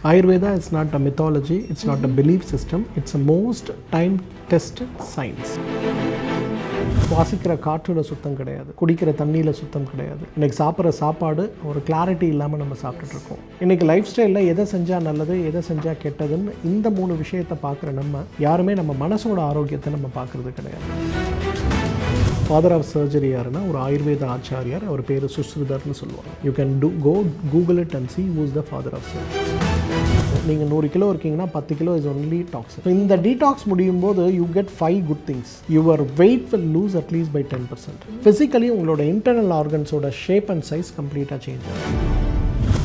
Ayurveda is not a mythology, it's not a belief system, it's a most time-tested science. சுவாசிக்கிற காற்றுல சுத்தம் கிடையாது, குடிக்கிற தண்ணியில் சுத்தம் கிடையாது. இன்றைக்கி சாப்பிட்ற சாப்பாடு ஒரு கிளாரிட்டி இல்லாமல் நம்ம சாப்பிட்டுட்ருக்கோம். இன்றைக்கி லைஃப் ஸ்டைலில் எதை செஞ்சால் நல்லது, எதை செஞ்சால் கெட்டதுன்னு இந்த 3 விஷயத்தை பார்க்குற நம்ம யாருமே நம்ம மனசோட ஆரோக்கியத்தை நம்ம பார்க்குறது கிடையாது. ஃபாதர் ஆஃப் சர்ஜரி யாருன்னா ஒரு ஆயுர்வேத ஆச்சாரியார், அவர் பேர் சுஸ்ருதர்னு சொல்லுவாங்க. You can Google it and see who's the father of surgery. நீங்கள் 100 கிலோ இருக்கீங்கன்னா 10 கிலோ இஸ் ஒன்லி டாக்ஸ். இந்த டீடாக்ஸ் முடியும் போது you get 5 good things. Your weight will lose at least by 10%. Physically உங்களோட இன்டர்னல் ஆர்கன்ஸோட ஷேப் அண்ட் சைஸ் கம்ப்ளீட்டாக change ஆகும்.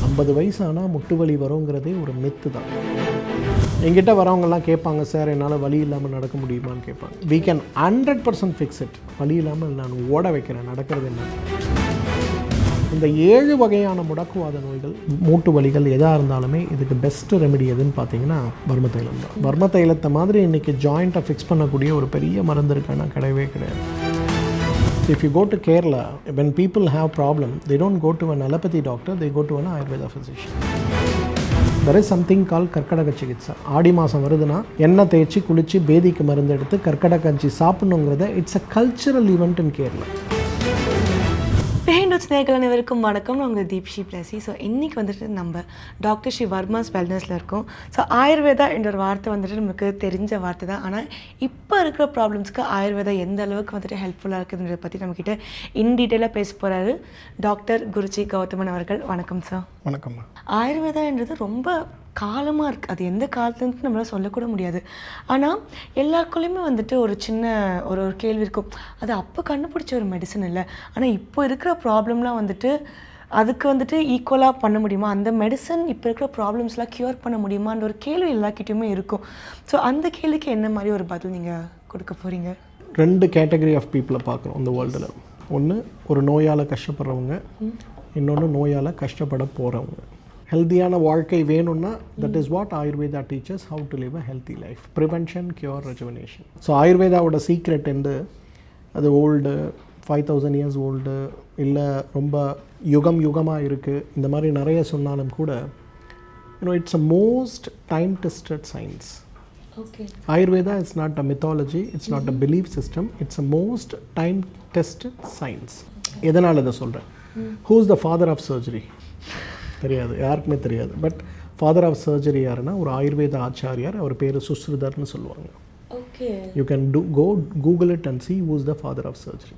50 வயசு ஆனால் முட்டு வலி வருங்கிறதே ஒரு மித்து தான். எங்கிட்ட வரவங்கெல்லாம் கேட்பாங்க, சார் என்னால் வலி இல்லாமல் நடக்க முடியுமான்னு கேட்பாங்க. we can 100% fix it. வலி இல்லாமல் நான் ஓட வைக்கிறேன், நடக்கிறது என்ன. இந்த 7 வகையான முடக்குவாத நோய்கள், மூட்டு வலிகள் எதாக இருந்தாலுமே இதுக்கு பெஸ்ட்டு ரெமெடி எதுன்னு பார்த்தீங்கன்னா வர்ம தைலம் தான். வர்ம தைலத்தை மாதிரி இன்றைக்கி ஜாயிண்ட்டை ஃபிக்ஸ் பண்ணக்கூடிய ஒரு பெரிய மருந்து இருக்கான்னா கிடையவே கிடையாது. If you go to Kerala, when people have problem, they don't go to an allopathy doctor, they go to an Ayurveda physician. There is something called கர்க்கடக சிகிச்சை. ஆடி மாதம் வருதுன்னா எண்ணெய் தேய்ச்சி குளித்து பேதிக்கு மருந்து எடுத்து கர்க்கடக கஞ்சி சாப்பிடணுங்கிறத it's a cultural event in Kerala. நேர்கள் அனைவருக்கும் வணக்கம். நான் உங்கள் தீப்ஷி பிளஸி. ஸோ இன்றைக்கி வந்துட்டு நம்ம டாக்டர் ஸ்ரீ வர்மாஸ் வெல்னஸில் இருக்கோம். ஸோ ஆயுர்வேதா என்ற ஒரு வார்த்தை வந்துட்டு நமக்கு தெரிஞ்ச வார்த்தை தான். ஆனால் இப்போ இருக்கிற ப்ராப்ளம்ஸ்க்கு ஆயுர்வேதா எந்த அளவுக்கு வந்துட்டு ஹெல்ப்ஃபுல்லாக இருக்குதுன்றதை பற்றி நம்மக்கிட்ட இன் டீட்டெயிலாக பேச போகிறாரு டாக்டர் குருஜி கௌதமன் அவர்கள். வணக்கம் சார். வணக்கம். ஆயுர்வேதான்றது ரொம்ப காலமாக இருக்குது. அது எந்த காலத்துலேருந்து நம்மளால் சொல்லக்கூட முடியாது. ஆனால் எல்லாருக்குள்ளேயுமே வந்துட்டு ஒரு சின்ன ஒரு கேள்வி இருக்கும், அது அப்போ கண்டுபிடிச்ச ஒரு மெடிசன் இல்லை, ஆனால் இப்போ இருக்கிற ப்ராப்ளம்லாம் வந்துட்டு அதுக்கு வந்துட்டு ஈக்குவலாக பண்ண முடியுமா, அந்த மெடிசன் இப்போ இருக்கிற ப்ராப்ளம்ஸ்லாம் க்யூர் பண்ண முடியுமான்ற ஒரு கேள்வி எல்லாக்கிட்டையுமே இருக்கும். ஸோ அந்த கேள்விக்கு என்ன மாதிரி ஒரு பதில் நீங்கள் கொடுக்க போகிறீங்க? 2 கேட்டகரி ஆஃப் பீப்புளை பார்க்குறோம் இந்த வேர்ல்டில். ஒன்று ஒரு நோயால் கஷ்டப்படுறவங்க, இன்னொன்று நோயால் கஷ்டப்பட போகிறவங்க. ஹெல்த்தியான வாழ்க்கை வேணும்னா that is what Ayurveda teachers how to live a healthy life. Prevention, cure, rejuvenation. So ஆயுர்வேதாவோட சீக்ரெட் வந்து அது ஓல்டு 5000 இயர்ஸ் ஓல்டு இல்லை ரொம்ப யுகமாக இருக்குது, இந்த மாதிரி நிறைய சொன்னாலும் கூட it's a most time tested science. Ayurveda is not a mythology, it's not a belief system, it's a most time tested science. எதனால் இதை சொல்கிறேன்? who is the father of surgery? தெரியாது, யாருக்குமே தெரியாது. பட் ஃபாதர் ஆஃப் சர்ஜரி யாருன்னா ஒரு ஆயுர்வேத ஆச்சாரியார், அவர் பேர் சுஸ்ருதர்னு சொல்லுவாங்க. You can Google it and see who's the father of surgery.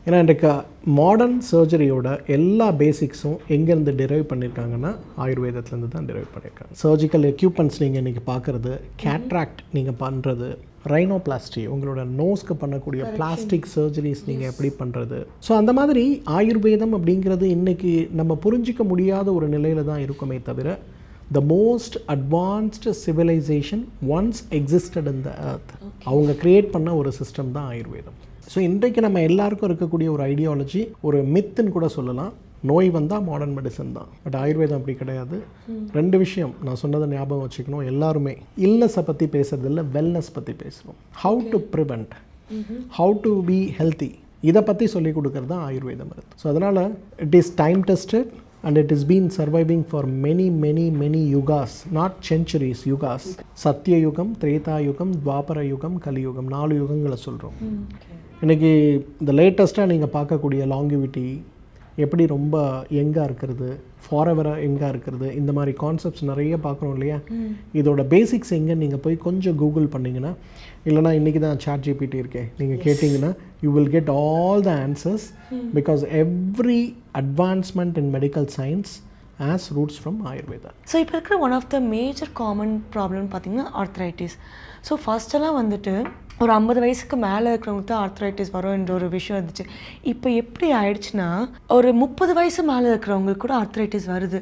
ஏன்னா இன்றைக்கு மாடர்ன் சர்ஜரியோட எல்லா பேசிக்ஸும் எங்கேருந்து டிரைவ் பண்ணியிருக்காங்கன்னா ஆயுர்வேதத்துலேருந்து தான் டிரைவ் பண்ணியிருக்காங்க. சர்ஜிக்கல் எக்யூப்மெண்ட்ஸ் நீங்கள் இன்றைக்கி பார்க்குறது, கேட்ராக்ட் நீங்கள் பண்ணுறது, ரைனோபிளாஸ்டி உங்களோட நோஸ்க்கு பண்ணக்கூடிய பிளாஸ்டிக் சர்ஜரிஸ் நீங்கள் எப்படி பண்ணுறது. ஸோ அந்த மாதிரி ஆயுர்வேதம் அப்படிங்கிறது இன்றைக்கி நம்ம புரிஞ்சிக்க முடியாத ஒரு நிலையில் தான் இருக்குமே தவிர the most advanced civilization once existed in the earth. அவங்க க்ரியேட் பண்ண ஒரு சிஸ்டம் தான் ஆயுர்வேதம். ஸோ இன்றைக்கு நம்ம எல்லாருக்கும் இருக்கக்கூடிய ஒரு ஐடியாலஜி, ஒரு மித்துன்னு கூட சொல்லலாம், நோய் வந்தால் மாடர்ன் மெடிசன் தான். பட் ஆயுர்வேதம் அப்படி கிடையாது. 2 விஷயம் நான் சொன்னதை ஞாபகம் வச்சுக்கணும். எல்லாருமே இல்னஸை பற்றி பேசுறது இல்லை, வெல்னஸ் பற்றி பேசுகிறோம். How to prevent, how to be healthy, இதை பற்றி சொல்லிக் கொடுக்கறது தான் ஆயுர்வேதம் இருக்குது. ஸோ அதனால் it is time tested and it has been surviving for many yugas, not centuries, yugas. Satya யுகம், திரேதா யுகம், துவாபர யுகம், கலியுகம், 4 யுகங்களை சொல்கிறோம். இன்றைக்கி இந்த லேட்டஸ்ட்டாக நீங்கள் பார்க்கக்கூடிய லாங்கிவிட்டி, எப்படி ரொம்ப யங்காக இருக்கிறது, ஃபாரெவராக யங்காக இருக்கிறது, இந்த மாதிரி கான்செப்ட்ஸ் நிறைய பார்க்குறோம் இல்லையா. இதோட பேசிக்ஸ் எங்கே நீங்கள் போய் கொஞ்சம் கூகுள் பண்ணிங்கன்னா, இல்லைனா இன்றைக்கி தான் ChatGPT இருக்கே, நீங்கள் கேட்டிங்கன்னா you will get all the answers because every advancement in medical science has roots from Ayurveda. So இப்போ இருக்கிற one of the major common problem பார்த்தீங்கன்னா ஆர்த்ரைட்டிஸ். ஸோ ஃபஸ்ட்டெல்லாம் வந்துட்டு ஒரு 50 வயசுக்கு மேலே இருக்கிறவங்களுக்கு தான் ஆர்த்ரைட்டிஸ் வரும் என்ற ஒரு விஷயம் இருந்துச்சு. இப்போ எப்படி ஆயிடுச்சுன்னா ஒரு 30 வயசு மேலே இருக்கிறவங்களுக்கு கூட ஆர்த்ரைட்டிஸ் வருது.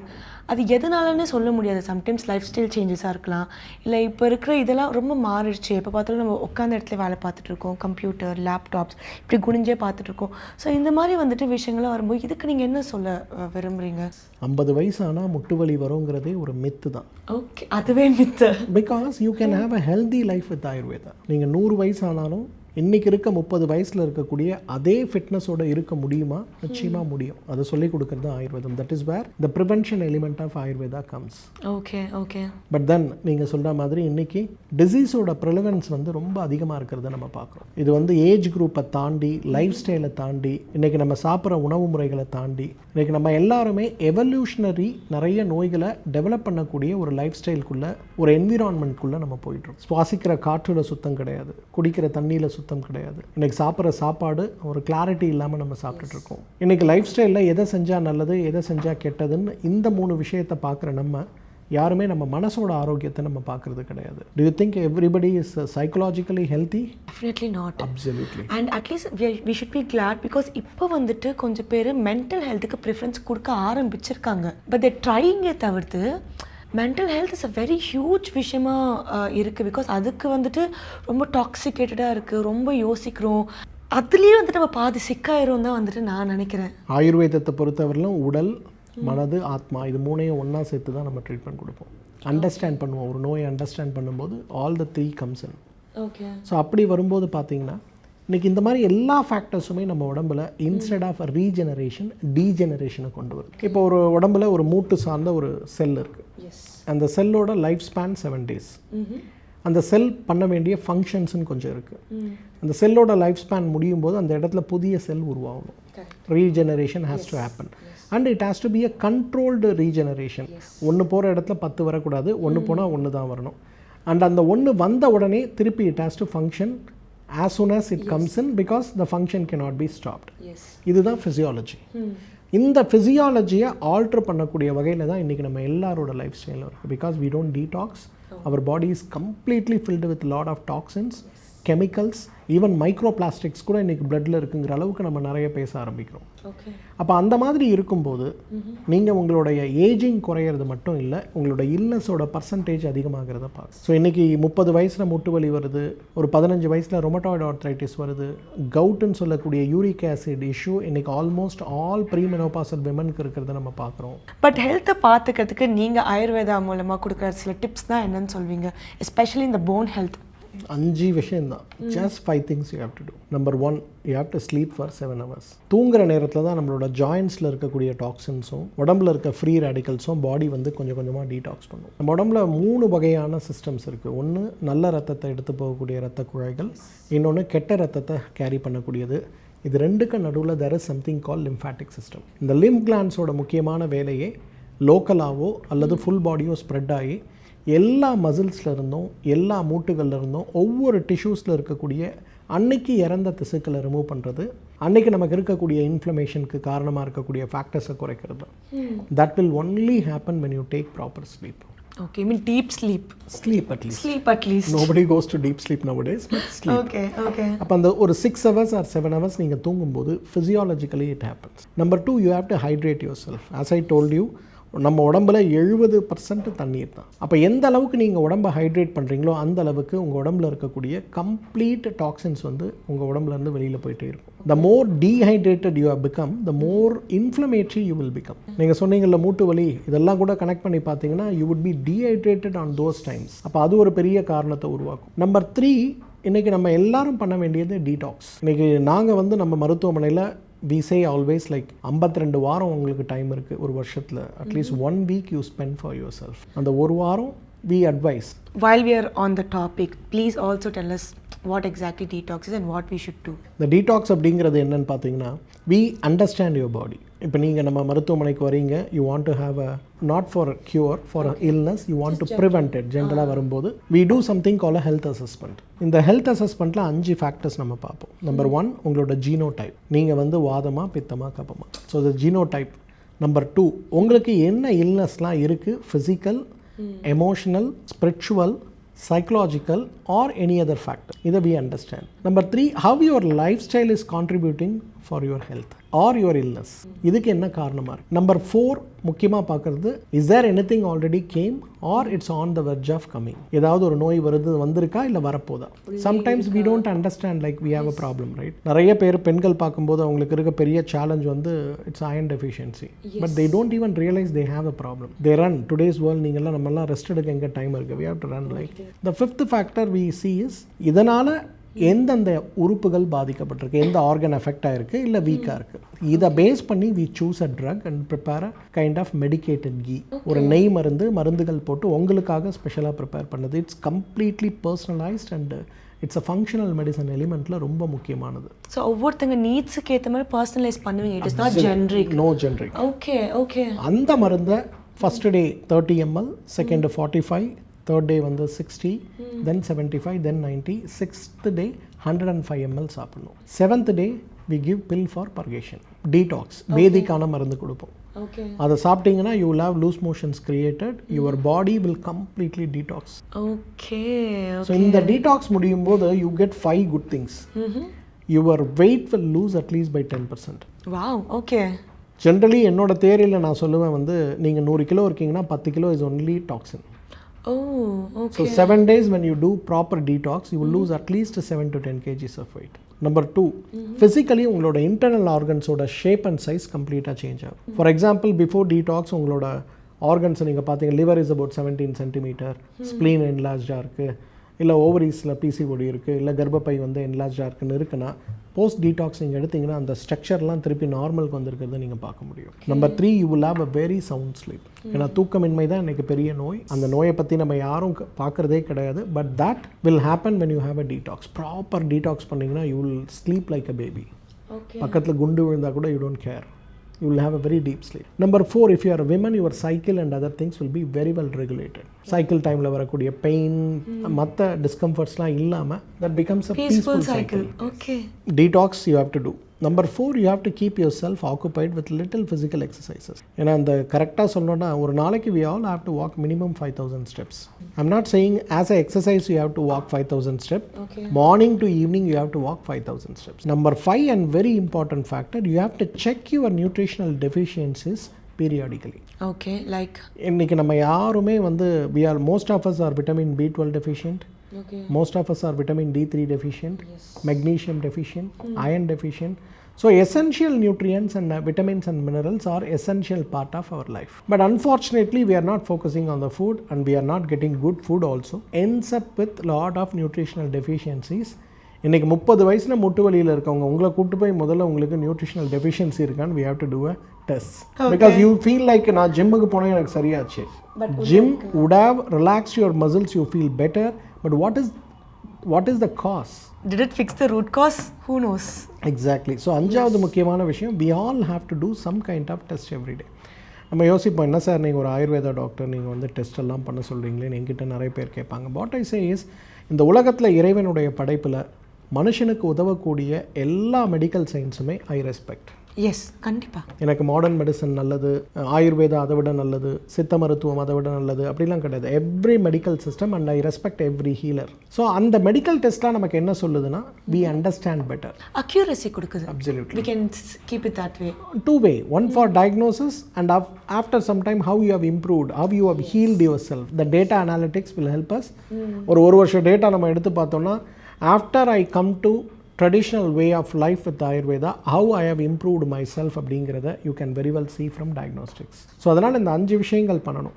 அது எதனாலன்னு சொல்ல முடியாது. சம்டைம்ஸ் லைஃப் ஸ்டைல் சேஞ்சஸாக இருக்கலாம், இல்லை இப்போ இருக்கிற இதெல்லாம் ரொம்ப மாறிடுச்சு. எப்போ பார்த்தாலும் நம்ம உட்காந்த இடத்துல வேலை பார்த்துட்ருக்கோம், கம்ப்யூட்டர், லேப்டாப்ஸ் இப்படி குனிஞ்சே பார்த்துட்ருக்கோம். ஸோ இந்த மாதிரி வந்துட்டு விஷயங்கள்லாம் வரும்போது இதுக்கு நீங்கள் என்ன சொல்ல விரும்புகிறீங்க? 50 வயசு ஆனால் முட்டு வலி வருங்கிறதே ஒரு மித்து தான். ஓகே, அதுவே myth. Because you can have a healthy life with Ayurveda. நீங்கள் 100 வயசு ஆனாலும் இன்றைக்கி இருக்க 30 வயசில் இருக்கக்கூடிய அதே ஃபிட்னஸோடு இருக்க முடியுமா? நிச்சயமாக முடியும். அதை சொல்லிக் கொடுக்குறது ஆயுர்வேதம். That is where the prevention element of Ayurveda comes. Okay okay. But then நீங்கள் சொல்கிற மாதிரி இன்றைக்கி டிசீஸோட ப்ரிலவன்ஸ் வந்து ரொம்ப அதிகமாக இருக்கிறத நம்ம பார்க்குறோம். இது வந்து ஏஜ் குரூப்பை தாண்டி, லைஃப் ஸ்டைலை தாண்டி, இன்றைக்கி நம்ம சாப்பிட்ற உணவு முறைகளை தாண்டி, இன்றைக்கி நம்ம எல்லாருமே எவல்யூஷனரி நிறைய நோய்களை டெவலப் பண்ணக்கூடிய ஒரு லைஃப் ஸ்டைலுக்குள்ளே, ஒரு என்விரான்மெண்ட்குள்ளே நம்ம போயிட்டுருக்கோம். சுவாசிக்கிற காற்றில் சுத்தம் கிடையாது, குடிக்கிற தண்ணியில் சுத்தம் கிடையாது. இன்றைக்கி சாப்பிட்ற சாப்பாடு ஒரு கிளாரிட்டி இல்லாமல் நம்ம சாப்பிட்டுட்ருக்கோம். இன்றைக்கி லைஃப் ஸ்டைலில் எதை செஞ்சால் நல்லது, எதை செஞ்சால் கெட்டதுன்னு இந்த 3 விஷயத்தை பார்க்குற நம்ம யாருமே நம்ம மனசோட ஆரோக்கியத்தை நம்ம பார்க்குறது கிடையாது. Do you think everybody is psychologically healthy? Definitely not. Absolutely. And at least we should be glad because இப்போ வந்துட்டு கொஞ்சம் பேர் மென்டல் ஹெல்த்துக்கு ப்ரிஃபரன்ஸ் கொடுக்க ஆரம்பிச்சிருக்காங்க. பட் தே ட்ரைங்கே தவிர்த்து mental health is a very huge விஷயமா இருக்குது. பிகாஸ் அதுக்கு வந்துட்டு ரொம்ப டாக்ஸிகேட்டடாக இருக்குது, ரொம்ப யோசிக்கிறோம். அதுலேயே வந்துட்டு நம்ம பாதி சிக்காயிரும் தான் வந்துட்டு நான் நினைக்கிறேன். ஆயுர்வேதத்தை பொறுத்தவரையிலும் உடல், மனது, ஆத்மா இது 3ஐயும் ஒன்றா சேர்த்து தான் நம்ம ட்ரீட்மெண்ட் கொடுப்போம். அண்டர்ஸ்டாண்ட் பண்ணுவோம். ஒரு நோயை அண்டர்ஸ்டாண்ட் பண்ணும்போது all the 3 comes in. Okay. So அப்படி வரும்போது பார்த்தீங்கன்னா இன்றைக்கி இந்த மாதிரி எல்லா ஃபேக்டர்ஸுமே நம்ம உடம்புல இன்ஸ்டெட் ஆஃப் ரீஜெனரேஷன் டீஜெனரேஷனை கொண்டு வருது. இப்போ ஒரு உடம்புல ஒரு மூட்டு சார்ந்த ஒரு செல் இருக்குது. அந்த செல்லோட லைஃப் ஸ்பேன் 7 days. அந்த செல் பண்ண வேண்டிய ஃபங்க்ஷன்ஸ்னு கொஞ்சம் இருக்குது. அந்த செல்லோட லைஃப் ஸ்பேன் முடியும் போது அந்த இடத்துல புதிய செல் உருவாகணும். Regeneration has to happen and it has to be a controlled regeneration. ஒன்று போகிற இடத்துல 10 வரக்கூடாது, ஒன்று போனால் 1 தான் வரணும். அண்ட் அந்த 1 வந்த உடனே திருப்பி it has to function as soon as it comes in because the function cannot be stopped. இதுதான் ஃபிசியாலஜி. இந்த ஃபிசியாலஜியை ஆல்ட்ரு பண்ணக்கூடிய வகையில் தான் இன்றைக்கி நம்ம எல்லாரோட லைஃப் ஸ்டைலில் இருக்குது. Because we don't detox, our body is completely filled with lot of toxins, chemicals, even micro plastics கூட இன்றைக்கி பிளட்டில் இருக்குங்கிற அளவுக்கு நம்ம நிறைய பேச ஆரம்பிக்கிறோம். அப்போ அந்த மாதிரி இருக்கும்போது நீங்கள் உங்களுடைய ஏஜிங் குறையிறது மட்டும் இல்லை, உங்களோட இல்னஸோட பர்சன்டேஜ் அதிகமாகிறத பார்க்க. ஸோ இன்றைக்கி 30 வயசில் முட்டு வலி வருது, ஒரு 15 வயசில் ரொமட்டாய்டு ஆர்த்ரைட்டிஸ் வருது, கவுட்டுன்னு சொல்லக்கூடிய யூரிக் ஆசிட் இஷ்யூ இன்றைக்கி ஆல்மோஸ்ட் ஆல் ப்ரீமெனோபாசல் விமனுக்கு இருக்கிறத நம்ம பார்க்குறோம். பட் ஹெல்த்தை பார்த்துக்கிறதுக்கு நீங்கள் ஆயுர்வேதா மூலமாக கொடுக்குற சில டிப்ஸ் தான் என்னன்னு சொல்வீங்க? எஸ்பெஷலி இந்த போன் ஹெல்த். 5 விஷயம்தான். Just 5 things you have to do. Number 1, you have to sleep for 7 hours. தூங்குற நேரத்தில் தான் நம்மளோட ஜாயின்ஸில் இருக்கக்கூடிய டாக்ஸின்ஸும் உடம்புல இருக்க ஃப்ரீ ரேடிக்கல்ஸும் பாடி வந்து கொஞ்சம் கொஞ்சமாக டீடாக்ஸ் பண்ணும். நம்ம உடம்புல 3 வகையான சிஸ்டம்ஸ் இருக்குது. ஒன்று நல்ல ரத்தத்தை எடுத்து போகக்கூடிய ரத்த குழாய்கள், இன்னொன்று கெட்ட ரத்தத்தை கேரி பண்ணக்கூடியது. இது 2க்கு நடுவில் there is something called lymphatic system. இந்த லிம்ப் கிளான்ஸோட முக்கியமான வேலையே லோக்கலாவோ அல்லது ஃபுல் பாடியோ ஸ்ப்ரெட் ஆகி எல்லா மசில்ஸில் இருந்தும் எல்லா மூட்டுகளில் இருந்தும் ஒவ்வொரு டிஷ்யூஸில் இருக்கக்கூடிய அன்னைக்கு இறந்த திசுக்களை ரிமூவ் பண்ணுறது, அன்னைக்கு நமக்கு இருக்கக்கூடிய இன்ஃப்ளமேஷனுக்கு காரணமாக இருக்கக்கூடிய ஃபேக்டர்ஸை குறைக்கிறது. That will only happen when you take proper sleep. Okay, I mean deep sleep. Sleep at least. Sleep at least. Nobody goes to deep sleep nowadays, but sleep. Okay, okay. அப்போ அந்த ஒரு 6 hours or 7 hours நீங்கள் தூங்கும்போது physiologically it happens. Number 2, you have to hydrate yourself. As I told you, நம்ம உடம்புல 70% தண்ணீர் தான். அப்போ எந்த அளவுக்கு நீங்கள் உடம்பை ஹைட்ரேட் பண்ணுறீங்களோ அந்த அளவுக்கு உங்கள் உடம்புல இருக்கக்கூடிய கம்ப்ளீட் டாக்ஸின்ஸ் வந்து உங்கள் உடம்புலேருந்து வெளியில் போயிட்டே இருக்கும். The more dehydrated you have become, the more inflammatory you will become. நீங்கள் சொன்னீங்கல்ல மூட்டு வலி, இதெல்லாம் கூட கனெக்ட் பண்ணி பார்த்தீங்கன்னா you would be dehydrated on those times. அப்போ அது ஒரு பெரிய காரணத்தை உருவாக்கும். நம்பர் 3, இன்றைக்கி நம்ம எல்லாரும் பண்ண வேண்டியது டீடாக்ஸ். இன்றைக்கி நாங்கள் வந்து நம்ம மருத்துவமனையில் we say always like 52 வாரம் உங்களுக்கு டைம் இருக்குது ஒரு வருஷத்தில். At least 1 week you spend for yourself. அந்த ஒரு வாரம் we advise. While we are on the topic, please also tell us what exactly detox is and what we should do. The detox அப்படிங்கிறது என்னன்னு பார்த்தீங்கன்னா, we understand your body. இப்போ நீங்கள் நம்ம மருத்துவமனைக்கு வரீங்க, you want to have a not for a cure, for an illness, you want to prevent it. ஜென்ரலாக வரும்போது we do something called a health assessment. இந்த ஹெல்த் அசஸ்மெண்ட்டில் 5 ஃபேக்டர்ஸ் நம்ம பார்ப்போம். நம்பர் 1, உங்களோட ஜீனோடைப். நீங்கள் வந்து வாதமா பித்தமா கபமா. So the genotype. நம்பர் 2, உங்களுக்கு என்ன இல்னஸ்லாம் இருக்குது, physical, emotional, spiritual, psychological or any other factor. Either we understand. Number 3, how your lifestyle is contributing for your health or your illness. இதுக்கு என்ன காரணமாக இருக்குது. நம்பர் 4, முக்கியமாக பார்க்குறது, is there anything already came or it's on the verge of coming. ஏதாவது ஒரு நோய் வந்திருக்கா இல்லை வரப்போதா. Sometimes we don't understand like we have a problem, right? நிறைய பேர் பெண்கள் பார்க்கும்போது அவங்களுக்கு இருக்க பெரிய சேலஞ்ச் வந்து it's iron deficiency. But they don't even realize they have a problem. They run. Today's world நம்மலாம் ரெஸ்ட் எடுக்க எங்கே டைம் இருக்குது. We have to run like. The 5th factor we see is, இதனால் எந்தெந்த உறுப்புகள் பாதிக்கப்பட்டிருக்கு, எந்த ஆர்கன் எஃபெக்ட் ஆகிருக்கு இல்லை வீக்காக இருக்குது, இதை பேஸ் பண்ணி we choose a drug and prepare a kind of medicated ghee. ஒரு நெய் மருந்துகள் போட்டு உங்களுக்காக ஸ்பெஷலாக ப்ரிப்பேர் பண்ணது. It's completely personalised and it's a functional medicine எலிமெண்ட்டில் ரொம்ப முக்கியமானது. ஸோ ஒவ்வொருத்தங்க நீட்ஸுக்கு ஏற்ற மாதிரி பர்சனலைஸ் பண்ணுவீங்க. It is not generic. No generic. Okay okay. அந்த மருந்தை first day 30 ml, second 45, third day வந்து 60, then 75, then 90, sixth day 105 ml சாப்பிடணும். Seventh day we give pill for purgation, detox, பேதிக்கான மருந்து கொடுப்போம். அதை சாப்பிட்டீங்கன்னா you will have loose motions created, your body will completely detox. Okay. So இந்த detox முடியும் போது you get 5 good things. Your weight will lose at least by 10%. Wow. Okay. Generally என்னோட தேரியில் நான் சொல்லுவேன் வந்து நீங்கள் 100 கிலோ இருக்கீங்கன்னா 10 kilo is only toxin. Oh, okay. So 7 days when you do proper detox, you will lose at least 7 to 10 kgs of weight. Number 2, physically உங்களோட internal organs ஓட shape and size completely change ஆகும். For example, before detox உங்களோட organs நீங்கள் பார்த்தீங்க, liver is about 17 centimeter, spleen enlarged இருக்குது, இல்லை ஓவரீஸில் PCOD இருக்குது, இல்லை கர்ப்பப்பை வந்து என்லார்ஜாக இருக்குன்னா போஸ்ட் டீடாக்ஸ் நீங்கள் எடுத்திங்கன்னா அந்த ஸ்ட்ரக்சர்லாம் திருப்பி நார்மலுக்கு வந்திருக்கிறத நீங்கள் பார்க்க முடியும். Number 3, you will have a very sound sleep. ஏன்னா தூக்கமின்மை தான் இன்றைக்கி பெரிய நோய். அந்த நோயை பற்றி நம்ம யாரும் பார்க்குறதே கிடையாது. But that will happen when you have a detox. Proper detox பண்ணிங்கன்னா you will sleep like a baby. பக்கத்தில் குண்டு விழுந்தால் கூட you don't care. You will have a very deep sleep. Number 4, if you are a woman, your cycle and other things will be very well regulated. Cycle time la varakodiya pain, matta discomforts la illama, that becomes a peaceful cycle. Okay. Detox you have to do. Number 4, you have to keep yourself occupied with little physical exercises. ஏன்னா அந்த கரெக்டாக சொல்லணும்னா ஒரு நாளைக்கு we all have to walk minimum 5,000 steps. I'm not saying as a exercise you have to walk 5,000 steps. Okay. Morning to evening you have to walk 5,000 steps. Number 5 and very important factor, you have to check your nutritional deficiencies periodically. Okay, like இன்னைக்கு நம்ம யாருமே வந்து most of us are vitamin B12 deficient. Okay. Most of us are vitamin D3 deficient, yes. Magnesium deficient, iron deficient. So essential nutrients and vitamins and minerals are essential part of our life. But unfortunately we are not focusing on the food and we are not getting good food also. Ends up with lot of nutritional deficiencies. இன்னைக்கு 30 வயசுல முட்டு வலியில் இருக்கவங்க உங்களை கூட்டு போய் முதல்ல உங்களுக்கு nutritional deficiency இருக்கான்னு we have to do a test. Because you feel like நான் ஜிம்முக்கு போனேன் எனக்கு சரியாச்சு. Gym would have relaxed your muscles, you feel better. But what is the cause? Did it fix the root cause? Who knows? Exactly. So அஞ்சாவது முக்கியமான விஷயம், we all have to do some kind of test every day. நம்ம யோசிப்போம், என்ன sir நீங்கள் ஒரு Ayurveda doctor, நீங்கள் வந்து டெஸ்ட் எல்லாம் பண்ண சொல்கிறீங்களேன்னு என்கிட்ட நிறைய பேர் கேட்பாங்க. வாட் ஐ சே இஸ், இந்த உலகத்தில் இறைவனுடைய படைப்பில் மனுஷனுக்கு உதவக்கூடிய எல்லா மெடிக்கல் சயின்ஸுமே ஐ ரெஸ்பெக்ட். எஸ், கண்டிப்பாக. எனக்கு மாடர்ன் மெடிசன் நல்லது, ஆயுர்வேதா அதை விட நல்லது, சித்த மருத்துவம் அதை விட நல்லது அப்படிலாம் கிடையாது. Every medical system and I respect every healer. So அந்த மெடிக்கல் டெஸ்ட்லாம் நமக்கு என்ன சொல்லுதுன்னா, we understand better. அக்யூரசி கொடுக்குது. Absolutely. We can keep it that way. Two way. One for diagnosis and after some time how you have improved, how you have healed yourself. The data analytics will help us. ஒரு வருஷம் data நம்ம எடுத்து பார்த்தோம்னா, after I come to traditional way of life with Ayurveda, how I have improved myself அப்படிங்கிறத you can very well see from diagnostics. So அதனால் இந்த 5 விஷயங்கள் பண்ணணும்.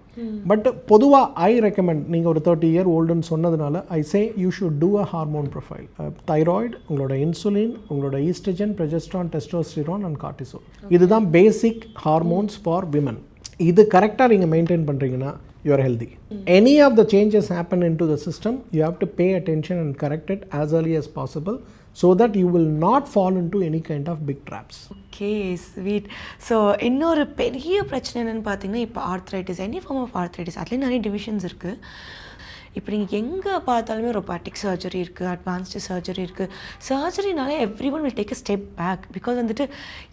பட் பொதுவாக ஐ ரெக்கமெண்ட், நீங்கள் ஒரு 30 year oldன்னு சொன்னதுனால I say you should do a hormone profile. Thyroid, உங்களோட இன்சுலின், உங்களோட oestrogen, progesterone, testosterone and cortisol. இதுதான் பேசிக் ஹார்மோன்ஸ் ஃபார் விமன். இது கரெக்டாக நீங்கள் மெயின்டைன் பண்ணுறீங்கன்னா you are healthy. Any of the changes happen into the system, you have to pay attention and correct it as early as possible so that you will not fall into any kind of big traps. Okay, sweet. So இன்னொரு பெரிய பிரச்சனை என்னென்னு பார்த்தீங்கன்னா, இப்போ arthritis, any form of arthritis, அதுலேயும் நிறைய divisions இருக்குது. இப்போ நீங்கள் எங்கே பார்த்தாலுமே ரொபாட்டிக் சர்ஜரி இருக்குது, அட்வான்ஸ்டு சர்ஜரி இருக்குது. சர்ஜரினாலே everyone will take a step back. Because வந்துட்டு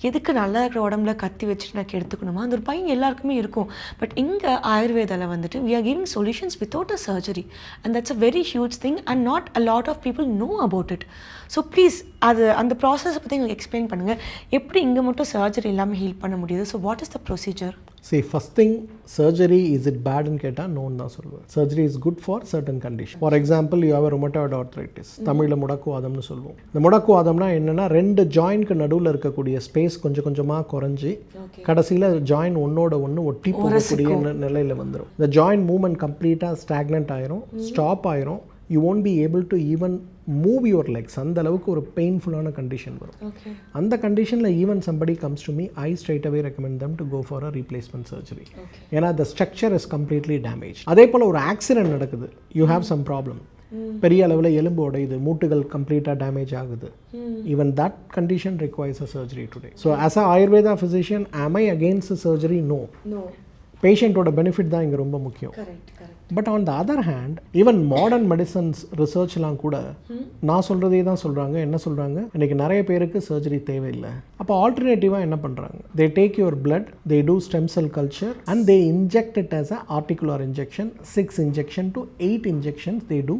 எதுக்கு நல்லா இருக்கிற உடம்புல கத்தி வச்சுட்டு நான் எடுத்துக்கணுமா, அந்த ஒரு பையன் எல்லாருக்குமே இருக்கும். பட் இங்கே ஆயுர்வேதாவில் வந்துட்டு we are giving solutions without a surgery, and that's a very huge thing and not a lot of people know about it. So please அது அந்த ப்ராசஸை பற்றி எங்களுக்கு எக்ஸ்பிளைன் பண்ணுங்கள். எப்படி இங்கே மட்டும் சர்ஜரி இல்லாமல் ஹீல் பண்ண முடியுது? So what is the procedure? See, first thing, surgery is it bad ன்னு கேட்டால் நோன்னு தான் சொல்லுவேன். Surgery is good for certain condition. For example, you have a rheumatoid arthritis. தமிழில் முடக்குவாதம்னு சொல்லுவோம். இந்த முடக்குவாதம்னா என்னென்னா, 2 ஜாயின்க்கு நடுவில் இருக்கக்கூடிய ஸ்பேஸ் கொஞ்சம் கொஞ்சமாக குறைஞ்சி கடைசியில் ஜாயின் ஒன்னோட ஒன்று ஒட்டி போகக்கூடிய நிலையில் வந்துடும். இந்த ஜாயின் மூவ்மெண்ட் கம்ப்ளீட்டாக ஸ்டாக்னன்ட் ஆயிரும், ஸ்டாப் ஆயிரும். you won't be able to even move your legs. அந்த அளவுக்கு ஒரு பெயின்ஃபுல்லான கண்டிஷன் வரும். ஓகே. அந்த கண்டிஷனில் even somebody comes to me, I straight away recommend them to go for a replacement surgery. ஏன்னா the structure is completely damaged. அதே போல் ஒரு accident நடக்குது, you have some problem, பெரிய அளவில் எலும்பு உடையுது, மூட்டுகள் கம்ப்ளீட்டாக டேமேஜ் ஆகுது, even that condition requires a surgery today. So as a Ayurveda physician am I against surgery? No. பேஷண்ட்டோட பெனிஃபிட் தான் இங்கே ரொம்ப முக்கியம். But on the other hand even modern medicines ரிசர்ச்லாம் கூட நான் சொல்கிறதே தான் சொல்கிறாங்க. என்ன சொல்கிறாங்க, இன்றைக்கி நிறைய பேருக்கு சர்ஜரி தேவையில்லை. அப்போ ஆல்டர்னேட்டிவாக என்ன பண்ணுறாங்க, they take your blood, they do stem cell culture and they inject it as a articular injection, 6 injection to 8 injections they do.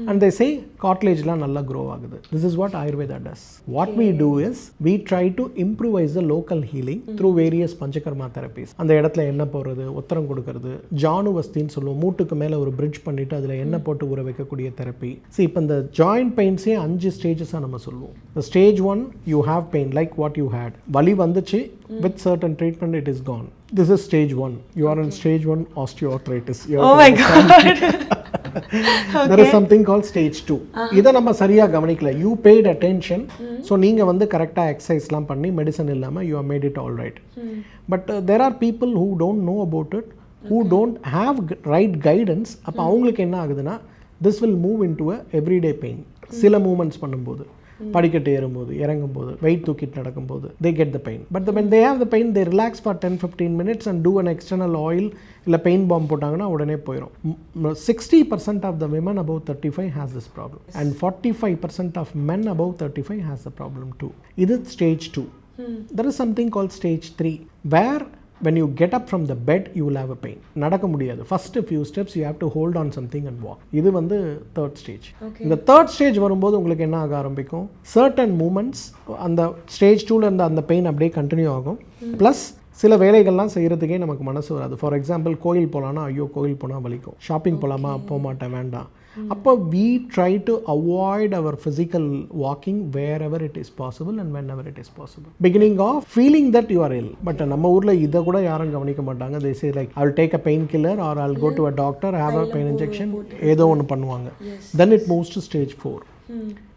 And they say cartilageலாம் நல்லா grow ஆகுது. This is what Ayurveda does. What we do is we try to improvise the local healing through various panchakarma therapies. அந்த இடத்துல எண்ணெய் போடுறது, ஒத்தரம் கொடுக்கறது, ஜானுவஸ்தின்னு சொல்லுவோம், மூட்டுக்கு மேலே ஒரு பிரிட்ஜ் பண்ணிவிட்டு அதில் எண்ணெய் போட்டு ஊற வைக்கக்கூடிய தெரப்பி. ஸோ இப்போ இந்த ஜாயிண்ட் பெயின்ஸே 5 ஸ்டேஜஸாக நம்ம சொல்லுவோம். The stage 1 you have pain like what you had. வலி வந்துச்சு, with certain treatment it is gone. This is stage 1. You are in stage 1 osteoarthritis. Oh my God. There is something called stage 2. இதை நம்ம சரியாக கவனிக்கல. You paid attention. So நீங்கள் வந்து கரெக்டாக எக்ஸசைஸ்லாம் பண்ணி மெடிசன் இல்லாமல் you have made it all right. But there are people who don't know about it, who don't have right guidance. அப்போ அவங்களுக்கு என்ன ஆகுதுன்னா, this will move into a everyday pain. சில மூமெண்ட்ஸ் பண்ணும்போது, படிக்கட்டு ஏறும்போது, இறங்கும்போது, வெயிட் தூக்கிட்டு நடக்கும்போது, they get the pain. But when they have the pain, they relax for 10-15 minutes and do an external oil, இல்லை பெயின் பாம் போட்டாங்கன்னா உடனே போயிடும். 60% of the women above 35 has this problem and 45% of men above 35 has the problem too. இது stage 2. There is something called stage 3 where when you get up from the bed you will have a pain. நடக்க முடியாது. First few steps you have to hold on something and walk. இது வந்து third stage. இந்த third stage வரும்போது உங்களுக்கு என்ன ஆக ஆரம்பிக்கும், certain movements அந்த stage 2ல இருந்த அந்த பெயின் அப்படியே கண்டினியூ ஆகும். ப்ளஸ் சில வேலைகள்லாம் செய்கிறதுக்கே நமக்கு மனசு வராது. ஃபார் எக்ஸாம்பிள் கோயில் போகலான்னா, ஐயோ கோயில் போனால் வலிக்கும், ஷாப்பிங் போகலாமா, போக மாட்டேன், வேண்டாம். அப்போ we try to avoid our physical walking wherever it is possible and whenever it is possible. Beginning of feeling that you are ill. But நம்ம ஊரில் இதை கூட யாரும் கவனிக்க மாட்டாங்க. They say like I'll take a painkiller or I'll go to a doctor, have a pain injection, ஏதோ ஒன்று பண்ணுவாங்க. Then it moves to stage 4.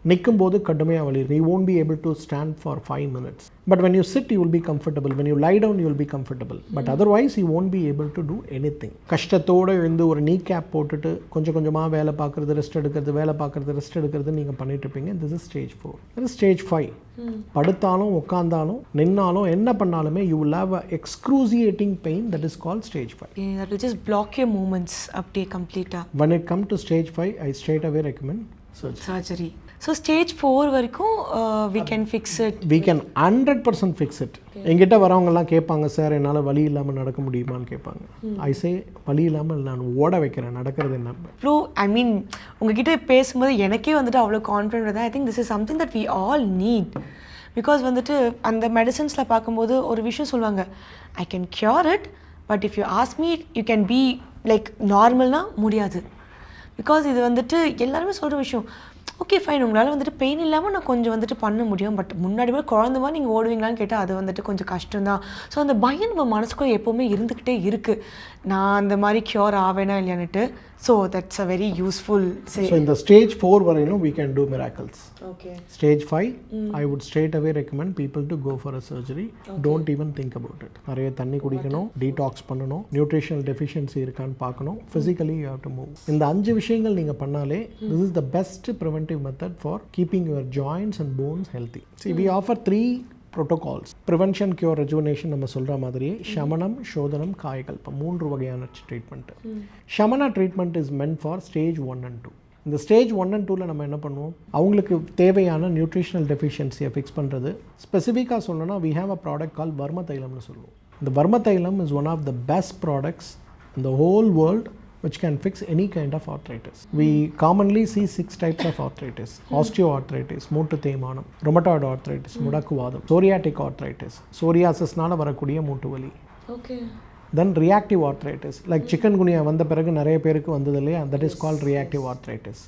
நிற்கும் போது கடுமையாக வலி, you won't be able to stand for 5 minutes. But when you sit you will be comfortable, when you lie down you will be comfortable, but otherwise you won't be able to do anything. கஷ்டத்தோடு எழுந்து ஒரு knee cap போட்டுட்டு கொஞ்சம் கொஞ்சமாக வேலை பார்க்குறது, rest எடுக்கிறது, வேலை பார்க்குறது, ரெஸ்ட் எடுக்கிறது நீங்கள் பண்ணிட்டு இருப்பீங்க. This is stage 4. This is stage 5. படுத்தாலும் உட்காந்தாலும் நின்னாலும் என்ன பண்ணாலுமே you will have a excruciating pain that is called stage 5. That will just block your movements அப்படியே கம்ப்ளீட்டா. When it comes to stage 5 I straight away recommend surgery. So stage 4 வரைக்கும் we can fix it. We can 100% fix it. எங்கிட்ட வரவங்கலாம் கேட்பாங்க, sir என்னால் வலி இல்லாமல் நடக்க முடியுமான்னு கேட்பாங்க. ஐ சே வலி இல்லாமல் நான் ஓட வைக்கிறேன், நடக்கிறது என்ன. ப்ரோ ஐ மீன் உங்ககிட்ட பேசும்போது எனக்கே வந்துட்டு அவ்வளோ கான்ஃபிடென்ட் தான். I think this is something that we all need. Because வந்துட்டு அந்த மெடிசன்ஸில் பார்க்கும்போது ஒரு விஷயம் சொல்லுவாங்க, I can cure it but if you ask me you can be like நார்மல்னால் முடியாது. பிகாஸ் இது வந்துட்டு எல்லாருமே சொல்கிற விஷயம். ஓகே ஃபைன், உங்களால் வந்துட்டு பெயின் இல்லாமல் நான் கொஞ்சம் வந்துட்டு பண்ண முடியும், பட் முன்னாடி மாதிரி குழந்த மாதிரி நீங்கள் ஓடுவீங்களான்னு கேட்டால் அது வந்துட்டு கொஞ்சம் கஷ்டம்தான். ஸோ அந்த பயம் நம்ம மனசுக்குள்ளே எப்போவுமே இருந்துக்கிட்டே இருக்குது, நான் அந்த மாதிரி க்யூர் ஆவேனா இல்லையான்னுட்டு. So that's a very useful. So இந்த ஸ்டேஜ் 4 வரையிலும் we can do miracles. Okay. Stage 5 I would straight away recommend people to go for a surgery. Don't even think about it. நிறைய தண்ணி குடிக்கணும், டீடாக்ஸ் பண்ணணும், nutritional deficiency இருக்கான்னு பார்க்கணும், physically you have to move. இந்த 5 விஷயங்கள் நீங்கள் பண்ணாலே this is the best preventive method for keeping your joints and bones healthy. See, we offer 3 protocols. Prevention, cure, rejuvenation நம்ம சொல்கிற மாதிரியே ஷமனம், சோதனம், காயகல்பம் 3 வகையான ட்ரீட்மெண்ட். ஷமனா treatment is meant for stage 1 and 2. இந்த ஸ்டேஜ் 1 and 2ல நம்ம என்ன பண்ணுவோம், அவங்களுக்கு தேவையான நியூட்ரிஷனல் டெஃபிஷியன்சியை ஃபிக்ஸ் பண்ணுறது. ஸ்பெசிஃபிக்காக சொல்லணும்னா we have a product called வர்ம தைலம்னு சொல்லுவோம். இந்த வர்ம தைலம் is one of the best products in the whole world which can fix any kind of arthritis. We commonly see 6 types of arthritis. Osteoarthritis, மூட்டு தேய்மானம், rheumatoid arthritis, முடக்குவாதம், psoriatic arthritis, psoriasisனால வரக்கூடிய மூட்டு வலி. Okay. Then reactive arthritis, like chikungunya வந்த பிறகு நிறைய பேருக்கு வந்தது இல்லையா, that is called reactive arthritis.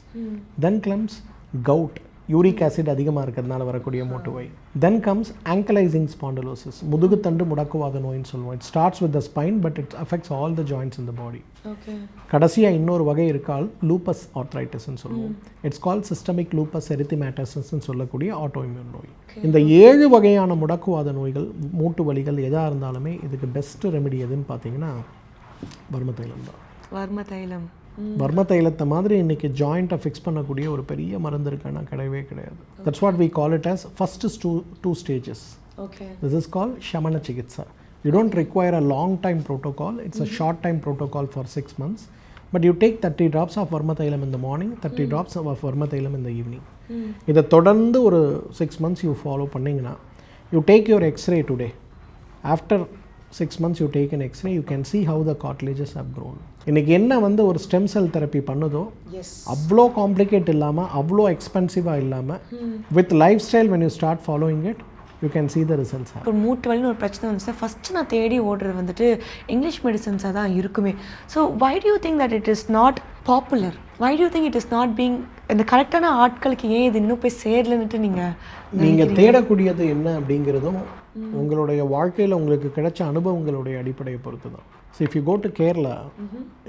Then comes gout, uric acid அதிகமாக இருக்கிறதுனால வரக்கூடிய மூட்டு வலி. தென் கம்ஸ் ஆங்கலைசிங் ஸ்பாண்டலோசிஸ், முதுகுத்தண்டு முடக்குவாத நோயின்னு சொல்லுவோம். It starts with the spine but it affects all the joints in the body. கடைசியாக இன்னொரு வகை இருக்கால் லூப்பஸ் ஆர்த்ரைட்டிஸ்ன்னு சொல்லுவோம். இட்ஸ் கால் சிஸ்டமிக் லூப்பஸ் எரித்திமேட்டஸ்ன்னு சொல்லக்கூடிய ஆட்டோஇம்யூன் நோய். இந்த 7 வகையான முடக்குவாத நோய்கள், மூட்டு வலிகள் எதாக இருந்தாலுமே இதுக்கு பெஸ்ட் ரெமெடி எதுன்னு பார்த்தீங்கன்னா வர்ம தைலம். வர்ம தைலத்தை மாதிரி இன்றைக்கி ஜாயிண்ட்டை ஃபிக்ஸ் பண்ணக்கூடிய ஒரு பெரிய மருந்து இருக்குன்னா கிடையவே கிடையாது. That's what we call it as first two stages. This is call ஷமன சிகித்சா. You don't require a long time protocol. It's a short time protocol for 6 months. But you take 30 drops of Varmatailam in the morning, 30 drops of Varmatailam in the evening. இதை தொடர்ந்து ஒரு 6 months you follow பண்ணிங்கன்னா, you take your x-ray today. After 6 months you take an x-ray, you can see how the cartilages have grown. இன்றைக்கி என்ன வந்து ஒரு stem cell therapy பண்ணுதோ அவ்வளோ காம்ப்ளிகேட் இல்லாமல், அவ்வளோ எக்ஸ்பென்சிவாக இல்லாமல், with life style when you start following it, you can see the results. இப்போ மூட்டு வலின்னு ஒரு பிரச்சனை வந்துச்சுன்னா ஃபஸ்ட்டு நான் தேடி ஓடுறது வந்துட்டு இங்கிலீஷ் மெடிசன்ஸாக தான் இருக்குமே. So why do you think that it is not popular? Why do you think it is not being, இந்த கரெக்டான ஆட்களுக்கு ஏன் இது இன்னும் போய் சேரலன்னுட்டு நீங்கள் தேடக்கூடியது என்ன அப்படிங்கிறதும் உங்களுடைய வாழ்க்கையில் உங்களுக்கு கிடைச்ச அனுபவங்களுடைய அடிப்படையை பொறுத்து தான். So if you go to Kerala,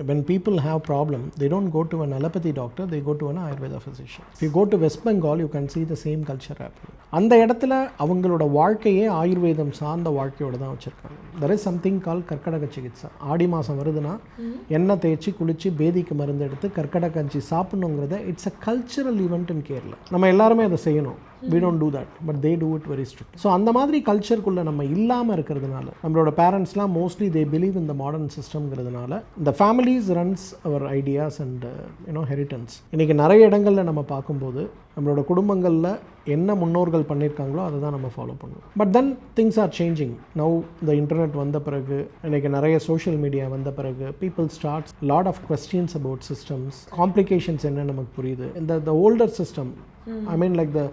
when people have problem, they don't go to an allopathy doctor, they go to an Ayurveda physician. If you go to West Bengal, you can see the same culture happening. அந்த இடத்துல அவங்களோட வாழ்க்கையே ஆயுர்வேதம் சார்ந்த வாழ்க்கையோட தான் வச்சுருக்காங்க. There is something called கர்க்கடக சிகிச்சா. ஆடி மாதம் வருதுன்னா எண்ணெய் தேய்ச்சி குளித்து பேதிக்கு மருந்து எடுத்து கர்க்கடக கஞ்சி சாப்பிடணுங்கிறத it's a cultural event in Kerala. நம்ம எல்லாருமே அதை செய்யணும். We don't do that, but they do it very strict. ஸோ அந்த மாதிரி கல்ச்சருக்குள்ளே நம்ம இல்லாமல் இருக்கிறதுனால, நம்மளோட பேரண்ட்ஸ்லாம் mostly they believe in the modern systemங்கிறதுனால, the families runs our ideas and inheritance. இன்றைக்கி நிறைய இடங்களில் நம்ம பார்க்கும்போது நம்மளோட குடும்பங்களில் என்ன முன்னோர்கள் பண்ணியிருக்காங்களோ அதை தான் நம்ம ஃபாலோ பண்ணுவோம். But then things are changing. Now இந்த இன்டர்நெட் வந்த பிறகு, இன்றைக்கி நிறைய சோஷியல் மீடியா வந்த பிறகு, people starts lot of questions about systems, complications என்ன நமக்கு புரியுது. இந்த older system, I mean like the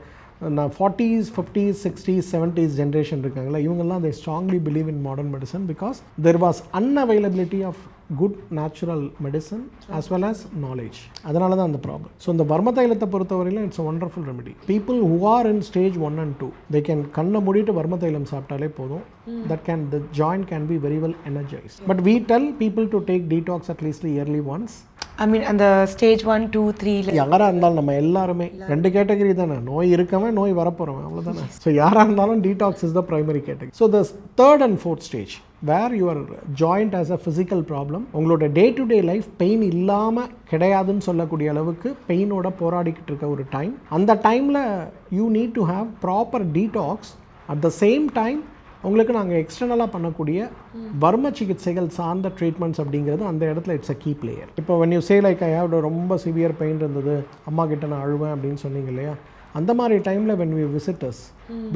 40s, 50s, 60s, 70s generation இருக்காங்களா, இவங்கெல்லாம் they strongly believe in modern medicine because there was unavailability of good natural medicine as well as knowledge. அதனால தான் அந்த problem. So இந்த வர்ம தைலத்தை பொறுத்தவரையிலும் it's a wonderful remedy. People who are in stage 1 and 2, they can கண்ணை மூடிட்டு வர்ம தைலம் சாப்பிட்டாலே போதும். The joint can be very well energized. But we tell people to take detox at least yearly once. ஐ மீன் அந்த stage 1, 2, 3 யாராக இருந்தாலும் நம்ம எல்லாருமே 2 கேட்டகரி தானே. நோய் இருக்கவன், நோய் வரப்போகிறவன், அவ்வளோதானே. ஸோ யாராக இருந்தாலும் detox is the primary category. So the 3rd and 4th stage where your joint as a physical problem, உங்களோட day to day life pain இல்லாமல் கிடையாதுன்னு சொல்லக்கூடிய அளவுக்கு பெயினோட போராடிக்கிட்டு இருக்க ஒரு டைம். அந்த டைமில் you need to have proper detox. At the same time உங்களுக்கு நாங்கள் எக்ஸ்டர்னலாக பண்ணக்கூடிய வர்ம சிகிச்சைகள் சார்ந்த ட்ரீட்மெண்ட்ஸ் அப்படிங்கிறது அந்த இடத்துல இட்ஸ் அ கீ பிளேயர். இப்போ when you say like I have ரொம்ப சிவியர் பெயின் இருந்தது, அம்மா கிட்ட நான் அழுவேன் அப்படின்னு சொன்னீங்க இல்லையா, அந்த மாதிரி டைமில் when we visit us,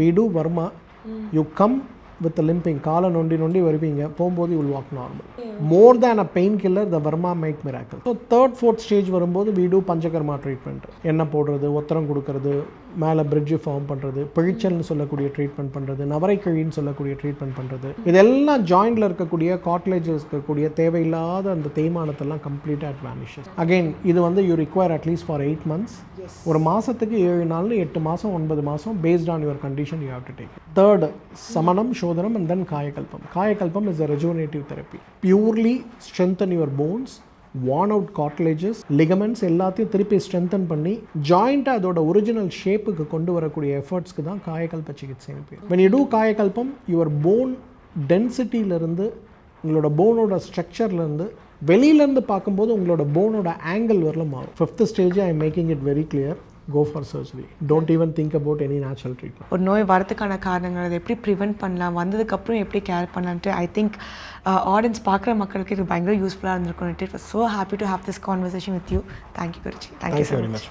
we do Verma. You come with the limping, காலை நொண்டி வருவீங்க, போகும்போது you will walk normal. More than a painkiller, the Varma make miracle. So 3rd, 4th stage வரும்போது we do பஞ்சகர்மா ட்ரீட்மெண்ட். எண்ணெய் போடுறது, ஒத்தரம் கொடுக்கறது, மேலே பிரிட்ஜு ஃபார்ம் பண்ணுறது, பிழிச்சல்னு சொல்லக்கூடிய ட்ரீட்மெண்ட் பண்ணுறது, நவரைக்கிழின்னு சொல்லக்கூடிய ட்ரீட்மெண்ட் பண்ணுறது, இதெல்லாம் ஜாயிண்டில் இருக்கக்கூடிய கார்ட்லேஜ் இருக்கக்கூடிய தேவையில்லாத அந்த தேய்மானத்தெல்லாம் கம்ப்ளீட்டாக அட் வேனிஷஸ். அகெயின் இது வந்து you require at least for 8 months. ஒரு மாதத்துக்கு 7 நாள், 8 மாதம், 9 மாதம், based on your condition you have to take. 3rd, சமணம், சோதனம் and then காயகல்பம். காயகல்பம் is a rejuvenative therapy. Purely strengthen your bones, worn out cartilages, ligaments எல்லாத்தையும் திருப்பி ஸ்ட்ரென்தன் பண்ணி ஜாயிண்ட்டை அதோட ஒரிஜினல் ஷேப்புக்கு கொண்டு வரக்கூடிய எஃபர்ட்ஸ்க்கு தான் காயகல்ப சிகிச்சைன்னு பேர். when you do காயகல்பம், யுவர் போன் டென்சிட்டியிலேருந்து, உங்களோட போனோட ஸ்ட்ரக்சர்லேருந்து, வெளியிலேருந்து பார்க்கும்போது உங்களோட போனோட ஆங்கிள் வரல மாறும். 5th stage I am making it very clear. Go for surgery. Don't even think about any natural treatment. ஒரு நோய் வரதுக்கான காரணங்கள், அதை எப்படி ப்ரிவென்ட் பண்ணலாம், வந்ததுக்கப்புறம் எப்படி கேர் பண்ணலான்ட்டு ஐ திங்க் ஆடியன்ஸ் பார்க்குற மக்களுக்கு இது பயங்கர யூஸ்ஃபுல்லாக இருந்திருக்கும். It was so happy to have this conversation with you. Thank you Guruji. Thank you so much.